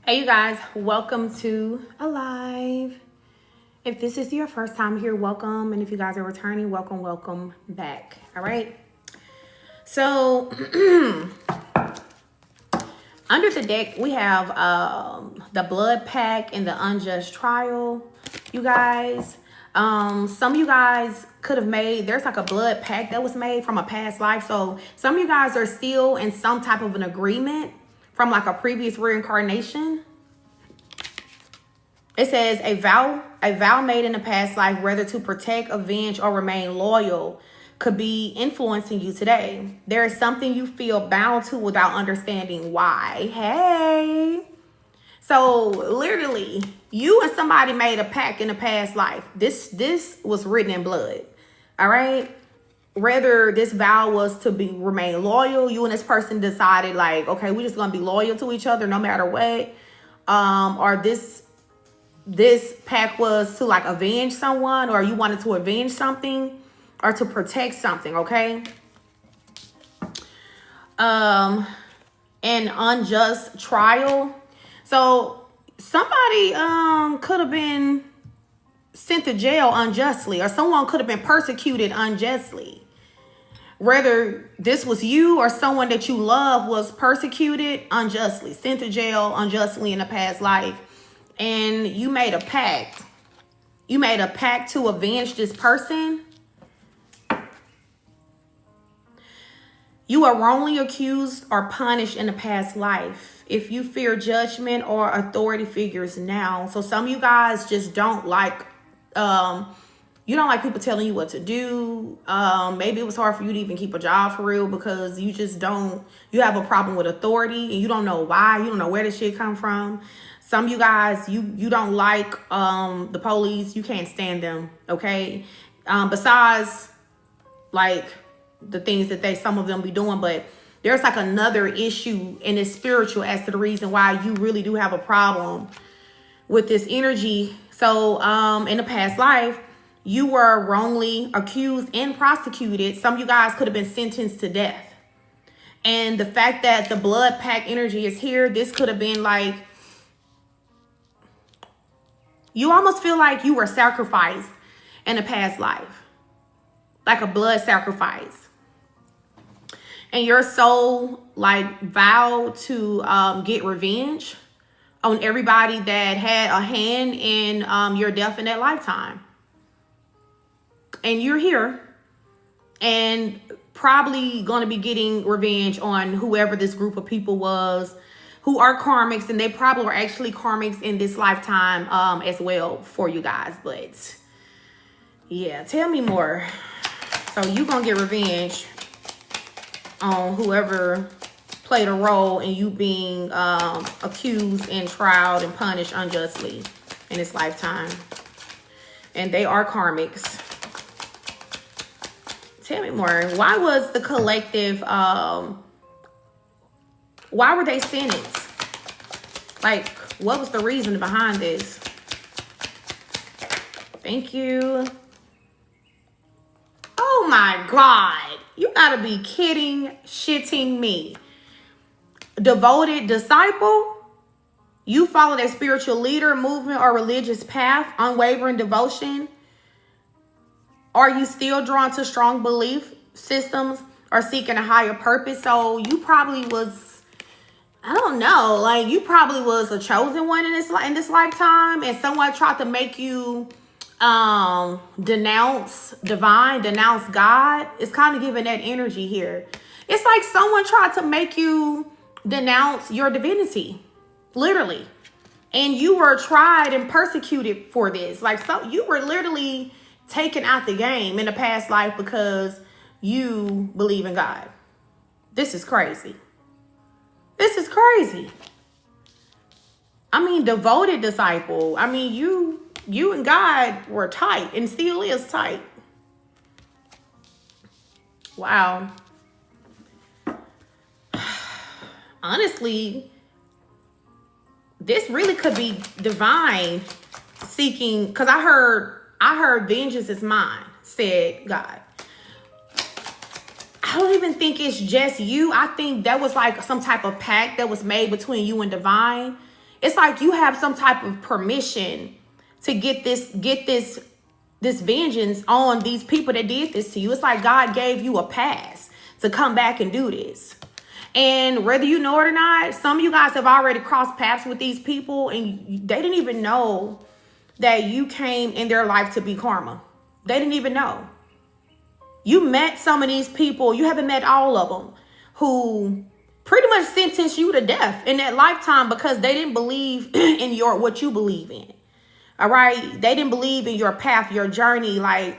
Hey you guys, welcome to Alive. If this is your first time here, welcome. And if you guys are returning, welcome back. All right. So under the deck, we have the blood pact and the unjust trial. You guys, some of you guys could have made, there's like a blood pact that was made from a past life. So some of you guys are still in some type of an agreement from like a previous reincarnation. It says a vow made in a past life, whether to protect, avenge, or remain loyal, could be influencing you today. There is something you feel bound to without understanding why. Hey. So literally, you and somebody made a pact in a past life. This was written in blood. All right. Whether this vow was to remain loyal, you and this person decided like, okay, we're just gonna be loyal to each other no matter what. Or this pact was to like avenge someone, or you wanted to avenge something or to protect something. Okay. An unjust trial. So somebody could have been sent to jail unjustly, or someone could have been persecuted unjustly. Whether this was you or someone that you love was persecuted unjustly, sent to jail unjustly in a past life, and you made a pact. You made a pact to avenge this person. You are wrongly accused or punished in a past life. If you fear judgment or authority figures now. So some of you guys just don't like, you don't like people telling you what to do. Maybe it was hard for you to even keep a job for real because you just don't, you have a problem with authority and you don't know why. You don't know where this shit come from. Some of you guys, you don't like the police. You can't stand them, okay? Besides, like, the things that some of them be doing, but there's like another issue, and it's spiritual as to the reason why you really do have a problem with this energy. So in the past life, you were wrongly accused and prosecuted. Some of you guys could have been sentenced to death. And the fact that the blood pact energy is here, this could have been like, you almost feel like you were sacrificed in a past life, like a blood sacrifice. And your soul like vowed to get revenge on everybody that had a hand in your death in that lifetime. And you're here and probably going to be getting revenge on whoever this group of people was who are karmics, and they probably are actually karmics in this lifetime as well for you guys. But yeah, tell me more. So you're going to get revenge on whoever played a role in you being accused and trialed and punished unjustly in this lifetime. And they are karmics. Tell me more. Why was the collective, why were they sentenced? Like, what was the reason behind this? Thank you. Oh my God. You gotta be shitting me. Devoted disciple. You follow that spiritual leader, movement, or religious path, unwavering devotion. Are you still drawn to strong belief systems or seeking a higher purpose? So you probably was, I don't know, like you probably was a chosen one in this lifetime, and someone tried to make you denounce divine, denounce God. It's kind of giving that energy here. It's like someone tried to make you denounce your divinity, literally, and you were tried and persecuted for this. Like, so you were literally taken out the game in a past life because you believe in God. This is crazy. This is crazy. I mean, devoted disciple. I mean, you and God were tight and still is tight. Wow. Honestly, this really could be divine seeking, because I heard vengeance is mine, said God. I don't even think it's just you. I think that was like some type of pact that was made between you and divine. It's like you have some type of permission to get this vengeance on these people that did this to you. It's like God gave you a pass to come back and do this. And whether you know it or not, some of you guys have already crossed paths with these people and they didn't even know that you came in their life to be karma. They didn't even know. You met some of these people, you haven't met all of them, who pretty much sentenced you to death in that lifetime because they didn't believe in what you believe in. All right? They didn't believe in your path, your journey, like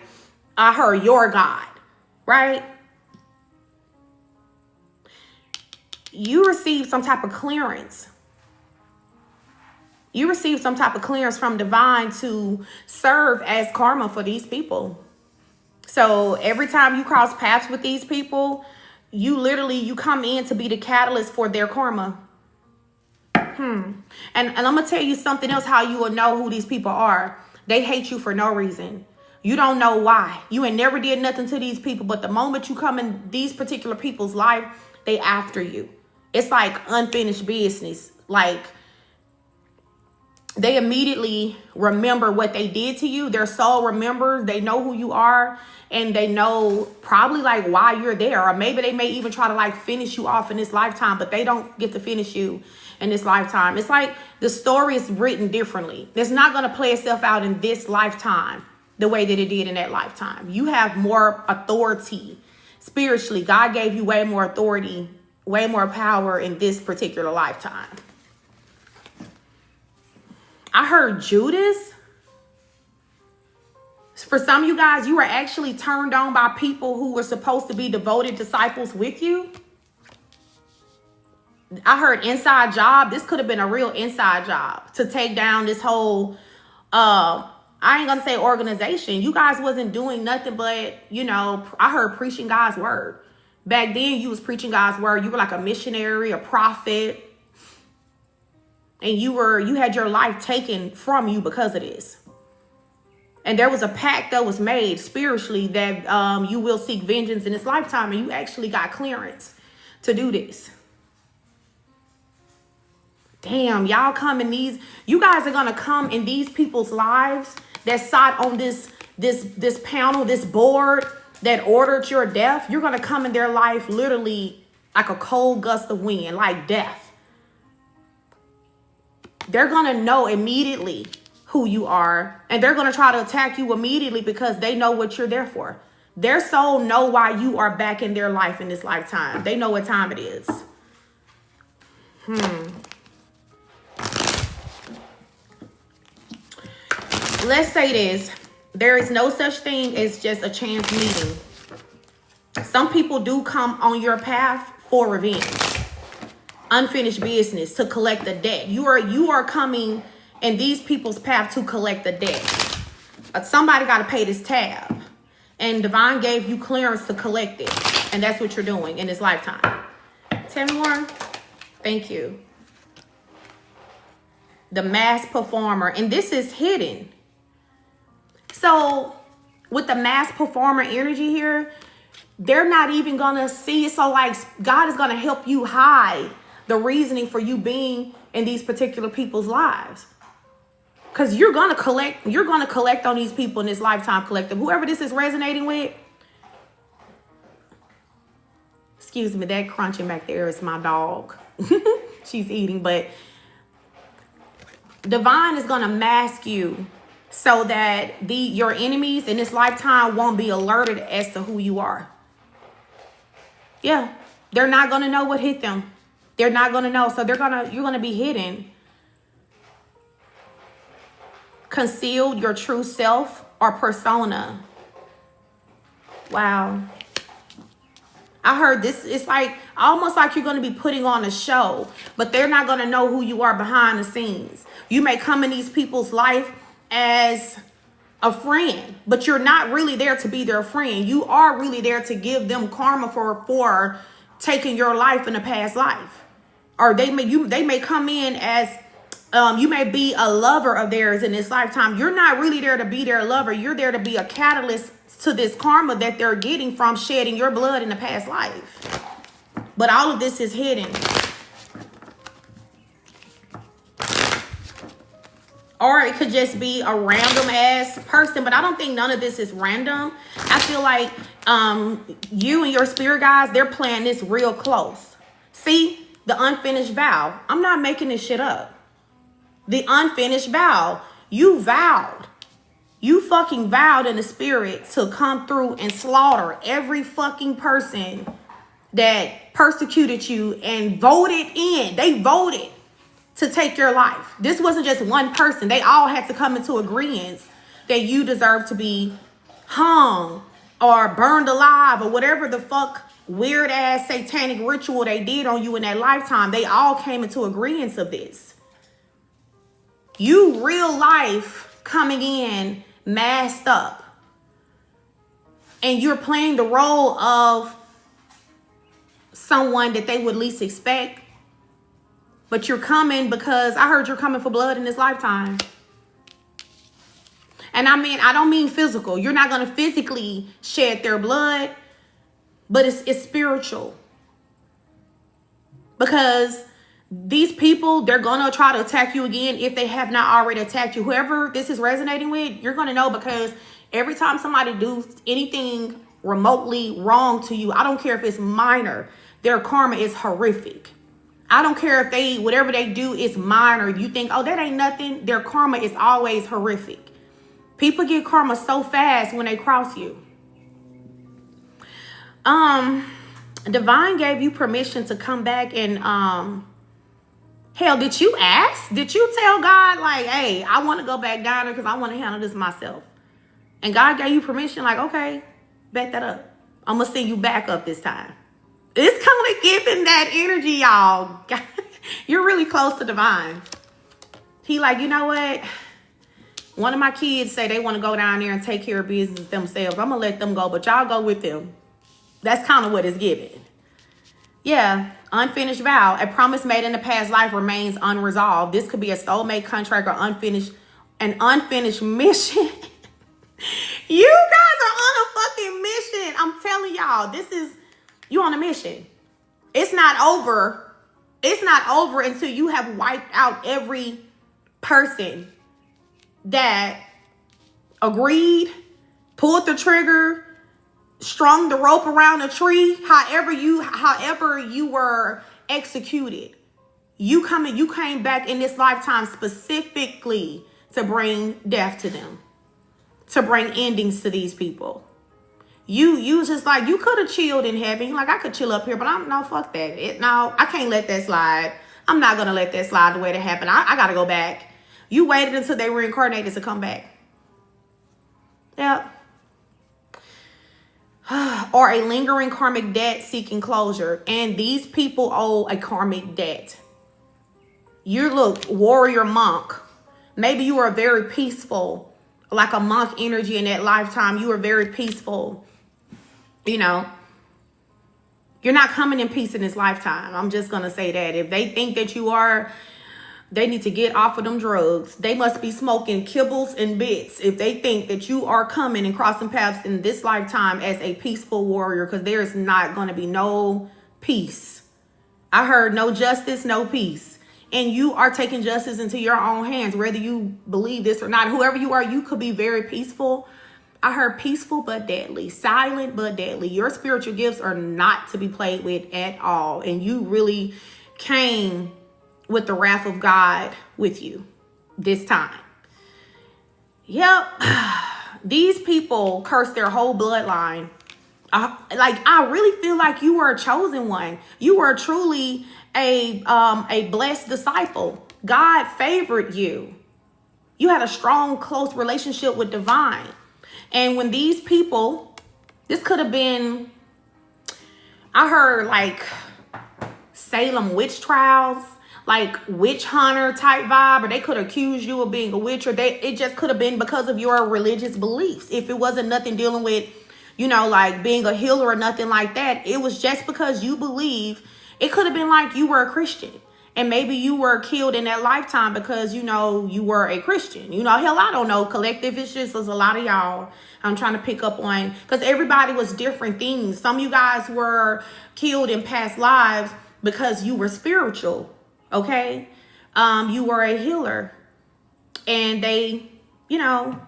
I heard your God, right? You received some type of clearance. You received some type of clearance from divine to serve as karma for these people. So every time you cross paths with these people, you come in to be the catalyst for their karma. And I'm going to tell you something else, how you will know who these people are. They hate you for no reason. You don't know why. You ain't never did nothing to these people. But the moment you come in these particular people's life, they after you. It's like unfinished business. Like they immediately remember what they did to you. Their soul remembers. They know who you are. And they know probably like why you're there. Or maybe they may even try to like finish you off in this lifetime. But they don't get to finish you in this lifetime. It's like the story is written differently. It's not going to play itself out in this lifetime the way that it did in that lifetime. You have more authority spiritually. God gave you way more authority, way more power in this particular lifetime. I heard Judas. For some of you guys, you were actually turned on by people who were supposed to be devoted disciples with you. I heard inside job. This could have been a real inside job to take down this whole, I ain't going to say organization. You guys wasn't doing nothing but, you know, I heard preaching God's word. Back then, you was preaching God's word. You were like a missionary, a prophet. And you had your life taken from you because of this. And there was a pact that was made spiritually that you will seek vengeance in this lifetime. And you actually got clearance to do this. Damn, y'all come in these. You guys are going to come in these people's lives that sat on this panel, this board that ordered your death. You're going to come in their life literally like a cold gust of wind, like death. They're going to know immediately who you are. And they're going to try to attack you immediately because they know what you're there for. Their soul know why you are back in their life in this lifetime. They know what time it is. Let's say this. There is no such thing as just a chance meeting. Some people do come on your path for revenge. Unfinished business, to collect the debt. You are coming in these people's path to collect the debt. Somebody got to pay this tab. And divine gave you clearance to collect it. And that's what you're doing in this lifetime. Tell me more. Thank you. The mass performer. And this is hidden. So with the mass performer energy here, they're not even going to see it. So like God is going to help you hide the reasoning for you being in these particular people's lives. Because you're going to collect on these people in this lifetime collective. Whoever this is resonating with. Excuse me, that crunching back there is my dog. She's eating, but divine is going to mask you so that your enemies in this lifetime won't be alerted as to who you are. Yeah, they're not going to know what hit them. They're not going to know. So you're going to be hidden. Concealed your true self or persona. Wow. I heard this. It's like almost like you're going to be putting on a show, but they're not going to know who you are behind the scenes. You may come in these people's life as a friend, but you're not really there to be their friend. You are really there to give them karma for taking your life in a past life. Or they may come in as you may be a lover of theirs in this lifetime. You're not really there to be their lover. You're there to be a catalyst to this karma that they're getting from shedding your blood in the past life. But all of this is hidden. Or it could just be a random ass person. But I don't think none of this is random. I feel like you and your spirit guides, they're playing this real close. See, the unfinished vow. I'm not making this shit up. The unfinished vow. You vowed. You fucking vowed in the spirit to come through and slaughter every fucking person that persecuted you and voted in. They voted to take your life. This wasn't just one person. They all had to come into agreement that you deserve to be hung or burned alive or whatever the fuck weird ass satanic ritual they did on you in that lifetime. They all came into agreement of this. You real life coming in masked up. And you're playing the role of someone that they would least expect. But you're coming because I heard you're coming for blood in this lifetime. And I don't mean physical. You're not going to physically shed their blood, but it's spiritual. Because these people, they're going to try to attack you again if they have not already attacked you. Whoever this is resonating with, you're going to know, because every time somebody does anything remotely wrong to you, I don't care if it's minor, their karma is horrific. I don't care if they, whatever they do is minor. You think, oh, that ain't nothing. Their karma is always horrific. People get karma so fast when they cross you. Divine gave you permission to come back and, hell, did you ask? Did you tell God, like, hey, I want to go back down there because I want to handle this myself? And God gave you permission, like, okay, back that up. I'm going to send you back up this time. It's kind of giving that energy, y'all. You're really close to divine. He like, you know what? One of my kids say they want to go down there and take care of business themselves. I'm going to let them go, but y'all go with them. That's kind of what it's giving. Yeah, unfinished vow. A promise made in the past life remains unresolved. This could be a soulmate contract or an unfinished mission. You guys are on a fucking mission. I'm telling y'all, you on a mission. It's not over. It's not over until you have wiped out every person that agreed, pulled the trigger, strung the rope around a tree, however you were executed. You came back in this lifetime specifically to bring death to them, to bring endings to these people. You just like, you could have chilled in heaven. Like, I could chill up here, but no, fuck that. No, I can't let that slide. I'm not going to let that slide the way that happened. I got to go back. You waited until they were reincarnated to come back. Yep. Or a lingering karmic debt seeking closure. And these people owe a karmic debt. Look, warrior monk. Maybe you are very peaceful, like a monk energy in that lifetime. You were very peaceful. You know, you're not coming in peace in this lifetime. I'm just going to say that. If they think that you are, they need to get off of them drugs. They must be smoking kibbles and bits if they think that you are coming and crossing paths in this lifetime as a peaceful warrior, because there's not going to be no peace. I heard no justice, no peace. And you are taking justice into your own hands, whether you believe this or not. Whoever you are, you could be very peaceful. I heard peaceful but deadly, silent but deadly. Your spiritual gifts are not to be played with at all. And you really came with the wrath of God with you this time. Yep. These people cursed their whole bloodline. I really feel like you were a chosen one. You were truly a blessed disciple. God favored you. You had a strong, close relationship with divine. And when these people, this could have been, I heard like Salem witch trials, like witch hunter type vibe, or they could accuse you of being a witch, or it just could have been because of your religious beliefs. If it wasn't nothing dealing with, you know, like being a healer or nothing like that, it was just because you believe. It could have been like you were a Christian. And maybe you were killed in that lifetime because, you know, you were a Christian. You know, hell, I don't know. Collective, it's just there's a lot of y'all I'm trying to pick up on, because everybody was different things. Some of you guys were killed in past lives because you were spiritual, okay? You were a healer. And they, you know,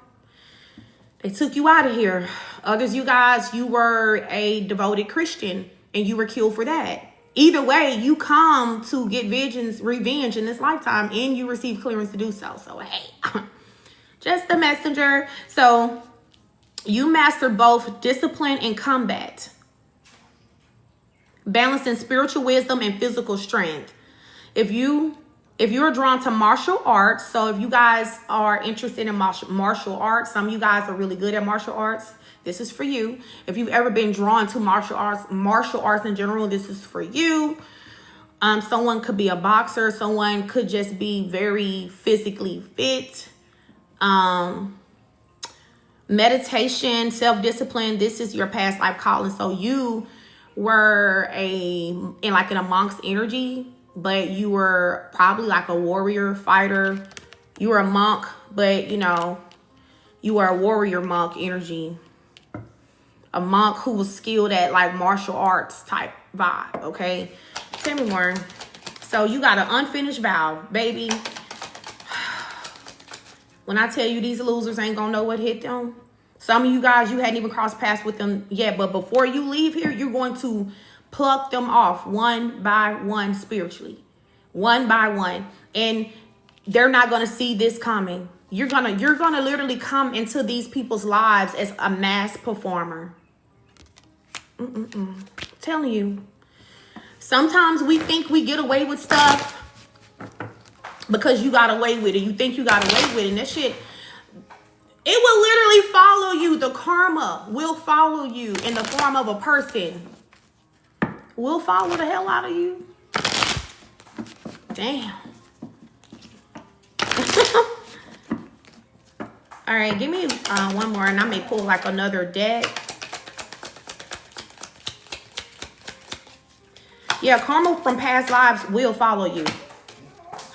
they took you out of here. Others, you guys, you were a devoted Christian and you were killed for that. Either way, you come to get revenge in this lifetime, and you receive clearance to do so. So, hey, just the messenger. So, you master both discipline and combat, balancing spiritual wisdom and physical strength. If you're drawn to martial arts, so if you guys are interested in martial arts, some of you guys are really good at martial arts, this is for you. If you've ever been drawn to martial arts in general, this is for you. Someone could be a boxer. Someone could just be very physically fit. Meditation, self-discipline, this is your past life calling. So you were in a monk's energy, but you were probably like a warrior fighter. You were a monk, but you know, you were a warrior monk energy. A monk who was skilled at like martial arts type vibe, okay? Tell me more. So you got an unfinished vow, baby. When I tell you these losers ain't gonna know what hit them. Some of you guys, you hadn't even crossed paths with them yet, but before you leave here, you're going to pluck them off one by one spiritually. One by one. And they're not gonna see this coming. You're gonna literally come into these people's lives as a mass performer. Telling you. Sometimes we think we get away with stuff because you got away with it. You think you got away with it. And that shit, it will literally follow you. The karma will follow you in the form of a person. Will follow the hell out of you. Damn. All right, give me one more and I may pull like another deck. Yeah, karma from past lives will follow you.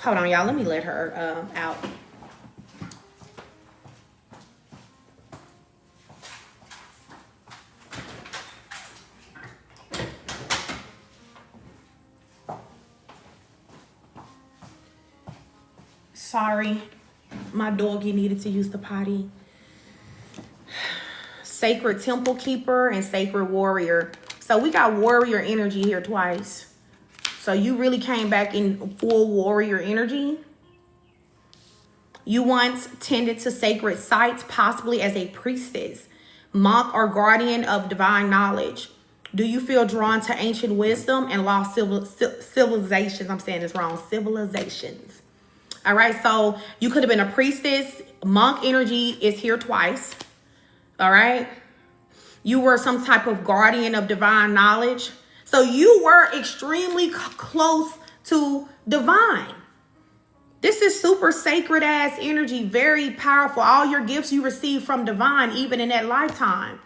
Hold on, y'all. Let me let her out. Sorry, my doggy needed to use the potty. Sacred temple keeper and sacred warrior. So we got warrior energy here twice. So you really came back in full warrior energy. You once tended to sacred sites, possibly as a priestess, monk, or guardian of divine knowledge. Do you feel drawn to ancient wisdom and lost civilizations? I'm saying this wrong. Civilizations. All right. So you could have been a priestess. Monk energy is here twice. All right. You were some type of guardian of divine knowledge. So you were extremely close to divine. This is super sacred ass energy, very powerful. All your gifts you received from divine, even in that lifetime.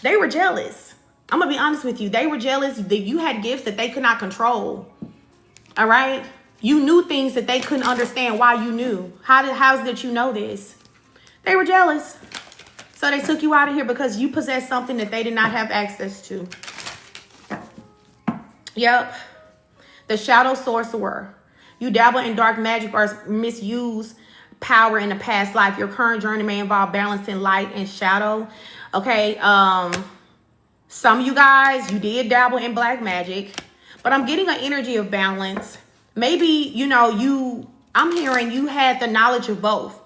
They were jealous. I'm going to be honest with you. They were jealous that you had gifts that they could not control. All right. You knew things that they couldn't understand why you knew. How's that you know this? They were jealous. So they took you out of here because you possessed something that they did not have access to. Yep. The shadow sorcerer. You dabble in dark magic or misuse power in the past life. Your current journey may involve balancing light and shadow. Okay. Some of you guys, you did dabble in black magic, but I'm getting an energy of balance. Maybe, you know, I'm hearing you had the knowledge of both.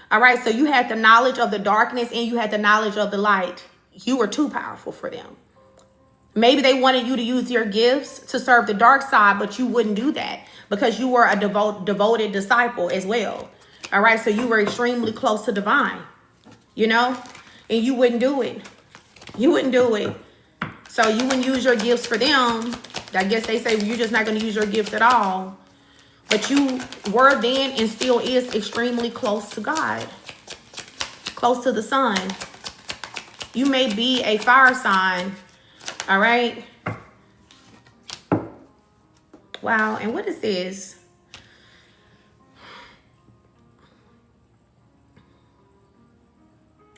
All right, so you had the knowledge of the darkness and you had the knowledge of the light. You were too powerful for them. Maybe they wanted you to use your gifts to serve the dark side, but you wouldn't do that because you were a devoted disciple as well. All right, so you were extremely close to divine, you know, and you wouldn't do it. You wouldn't do it. So you wouldn't use your gifts for them. I guess they say you're just not going to use your gifts at all. But you were then and still is extremely close to God. Close to the sun. You may be a fire sign. All right. Wow. And what is this?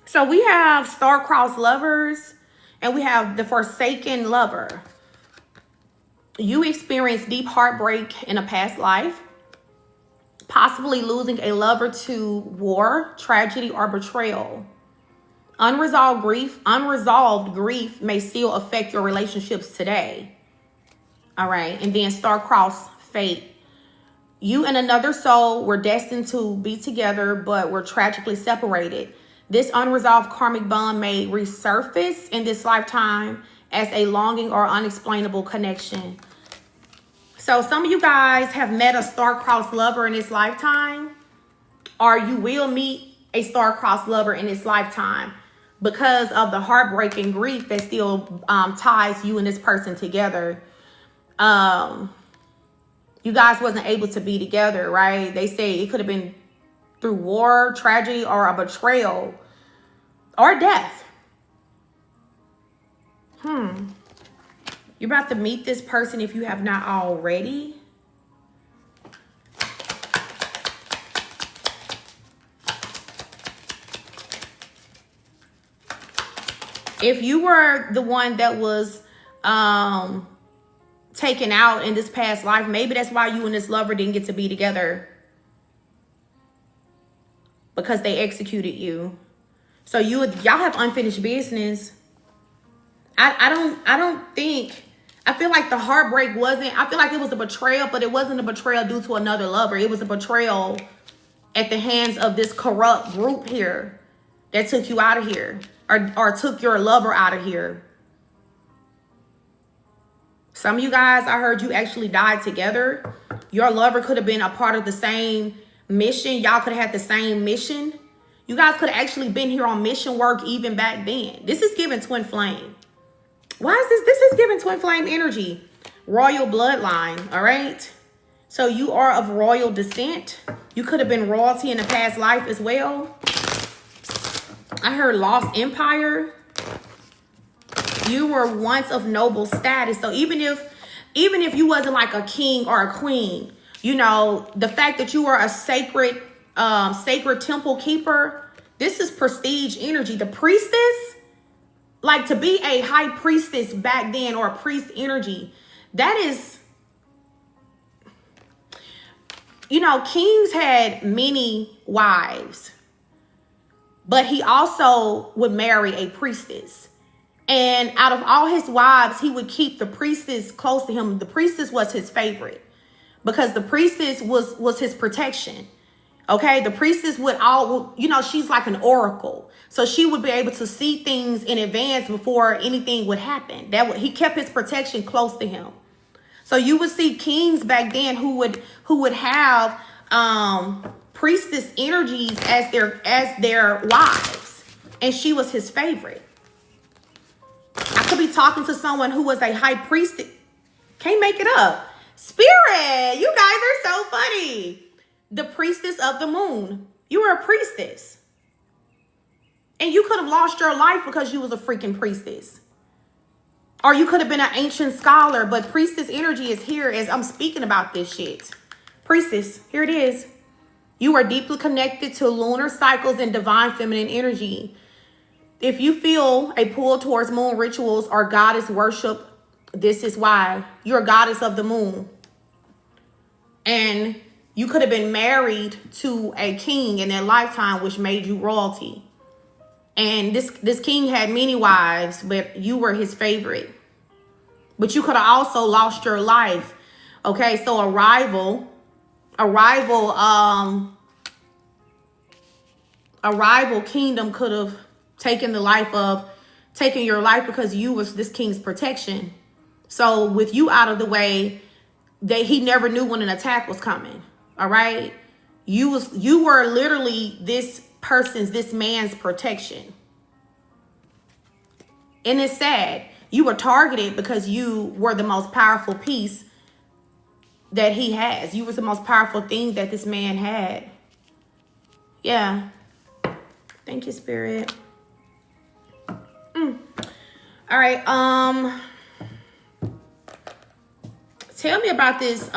So we have star-crossed lovers and we have the forsaken lover. You experienced deep heartbreak in a past life. Possibly losing a lover to war, tragedy, or betrayal. Unresolved grief may still affect your relationships today. All right. And then star-crossed fate. You and another soul were destined to be together, but were tragically separated. This unresolved karmic bond may resurface in this lifetime as a longing or unexplainable connection. So some of you guys have met a star-crossed lover in this lifetime, or you will meet a star-crossed lover in this lifetime because of the heartbreak and grief that still ties you and this person together. You guys wasn't able to be together, right? They say it could have been through war, tragedy, or a betrayal, or death. You're about to meet this person if you have not already. If you were the one that was taken out in this past life, maybe that's why you and this lover didn't get to be together, because they executed you. So y'all have unfinished business. I feel like the heartbreak I feel like it was a betrayal, but it wasn't a betrayal due to another lover. It was a betrayal at the hands of this corrupt group here that took you out of here, or took your lover out of here. Some of you guys, I heard you actually died together. Your lover could have been a part of the same mission. Y'all could have had the same mission. You guys could have actually been here on mission work even back then. This is giving twin flame. Why is this? This is giving twin flame energy. Royal bloodline, all right? So you are of royal descent. You could have been royalty in a past life as well. I heard lost empire. You were once of noble status. So even if you wasn't like a king or a queen, you know, the fact that you are a sacred temple keeper, this is prestige energy. The priestess, like to be a high priestess back then, or a priest energy, that is, you know, kings had many wives, but he also would marry a priestess. And out of all his wives, he would keep the priestess close to him. The priestess was his favorite because the priestess was his protection. Okay, the priestess would she's like an oracle. So she would be able to see things in advance before anything would happen. He kept his protection close to him. So you would see kings back then who would have priestess energies as their wives, and she was his favorite. I could be talking to someone who was a high priestess. Can't make it up. Spirit, you guys are so funny. The priestess of the moon. You were a priestess. And you could have lost your life because you was a freaking priestess. Or you could have been an ancient scholar, but priestess energy is here as I'm speaking about this shit. Priestess, here it is. You are deeply connected to lunar cycles and divine feminine energy. If you feel a pull towards moon rituals or goddess worship, this is why. You're a goddess of the moon. And you could have been married to a king in their lifetime, which made you royalty. And this king had many wives, but you were his favorite. But you could have also lost your life. Okay, so a rival kingdom could have taken your life because you was this king's protection. So with you out of the way, he never knew when an attack was coming. All right. You were literally this man's protection. And it's sad. You were targeted because you were the most powerful piece that he has. You was the most powerful thing that this man had. Yeah. Thank you, Spirit. All right. Tell me about this.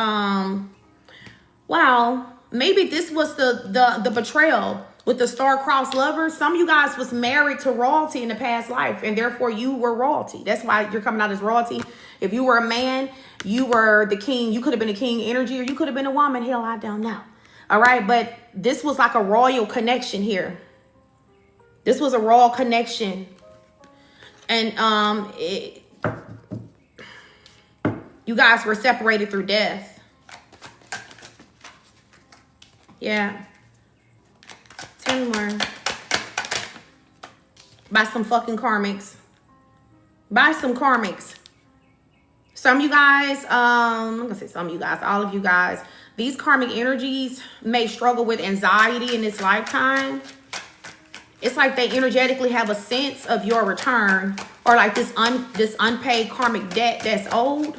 Wow. Maybe this was the betrayal with the star-crossed lover. Some of you guys was married to royalty in the past life, and therefore you were royalty. That's why you're coming out as royalty. If you were a man, you were the king. You could have been a king energy, or you could have been a woman. Hell, I don't know. All right, but this was like a royal connection here. This was a royal connection. And you guys were separated through death. Yeah. Tell me more. By some fucking karmics. By some karmics. Some of you guys, I'm gonna say some of you guys, all of you guys, these karmic energies may struggle with anxiety in this lifetime. It's like they energetically have a sense of your return, or like this unpaid karmic debt that's owed.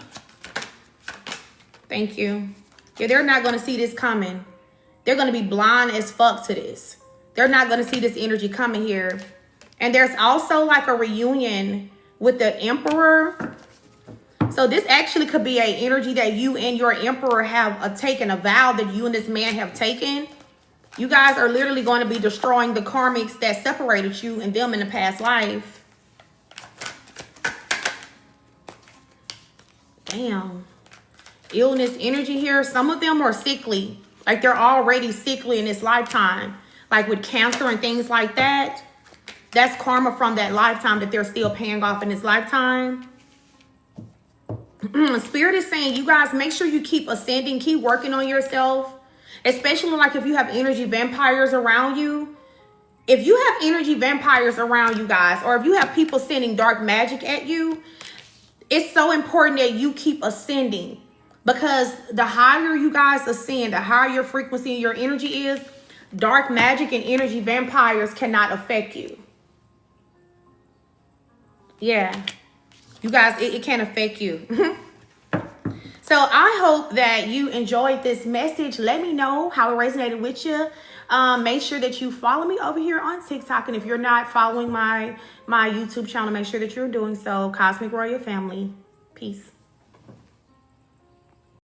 Thank you. Yeah, they're not going to see this coming. They're going to be blind as fuck to this. They're not going to see this energy coming here. And there's also like a reunion with the Emperor. So this actually could be an energy that you and your Emperor have taken, a vow that you and this man have taken. You guys are literally going to be destroying the karmics that separated you and them in the past life. Damn. Illness energy here. Some of them are sickly. Like they're already sickly in this lifetime. Like with cancer and things like that. That's karma from that lifetime that they're still paying off in this lifetime. Spirit is saying, you guys, make sure you keep ascending. Keep working on yourself. Especially like if you have energy vampires around you. If you have energy vampires around you guys, or if you have people sending dark magic at you, it's so important that you keep ascending. Because the higher you guys ascend, the higher your frequency and your energy is, dark magic and energy vampires cannot affect you. Yeah. You guys, it can't affect you. So I hope that you enjoyed this message. Let me know how it resonated with you. Make sure that you follow me over here on TikTok. And if you're not following my YouTube channel, make sure that you're doing so. Cosmic Royal Family. Peace.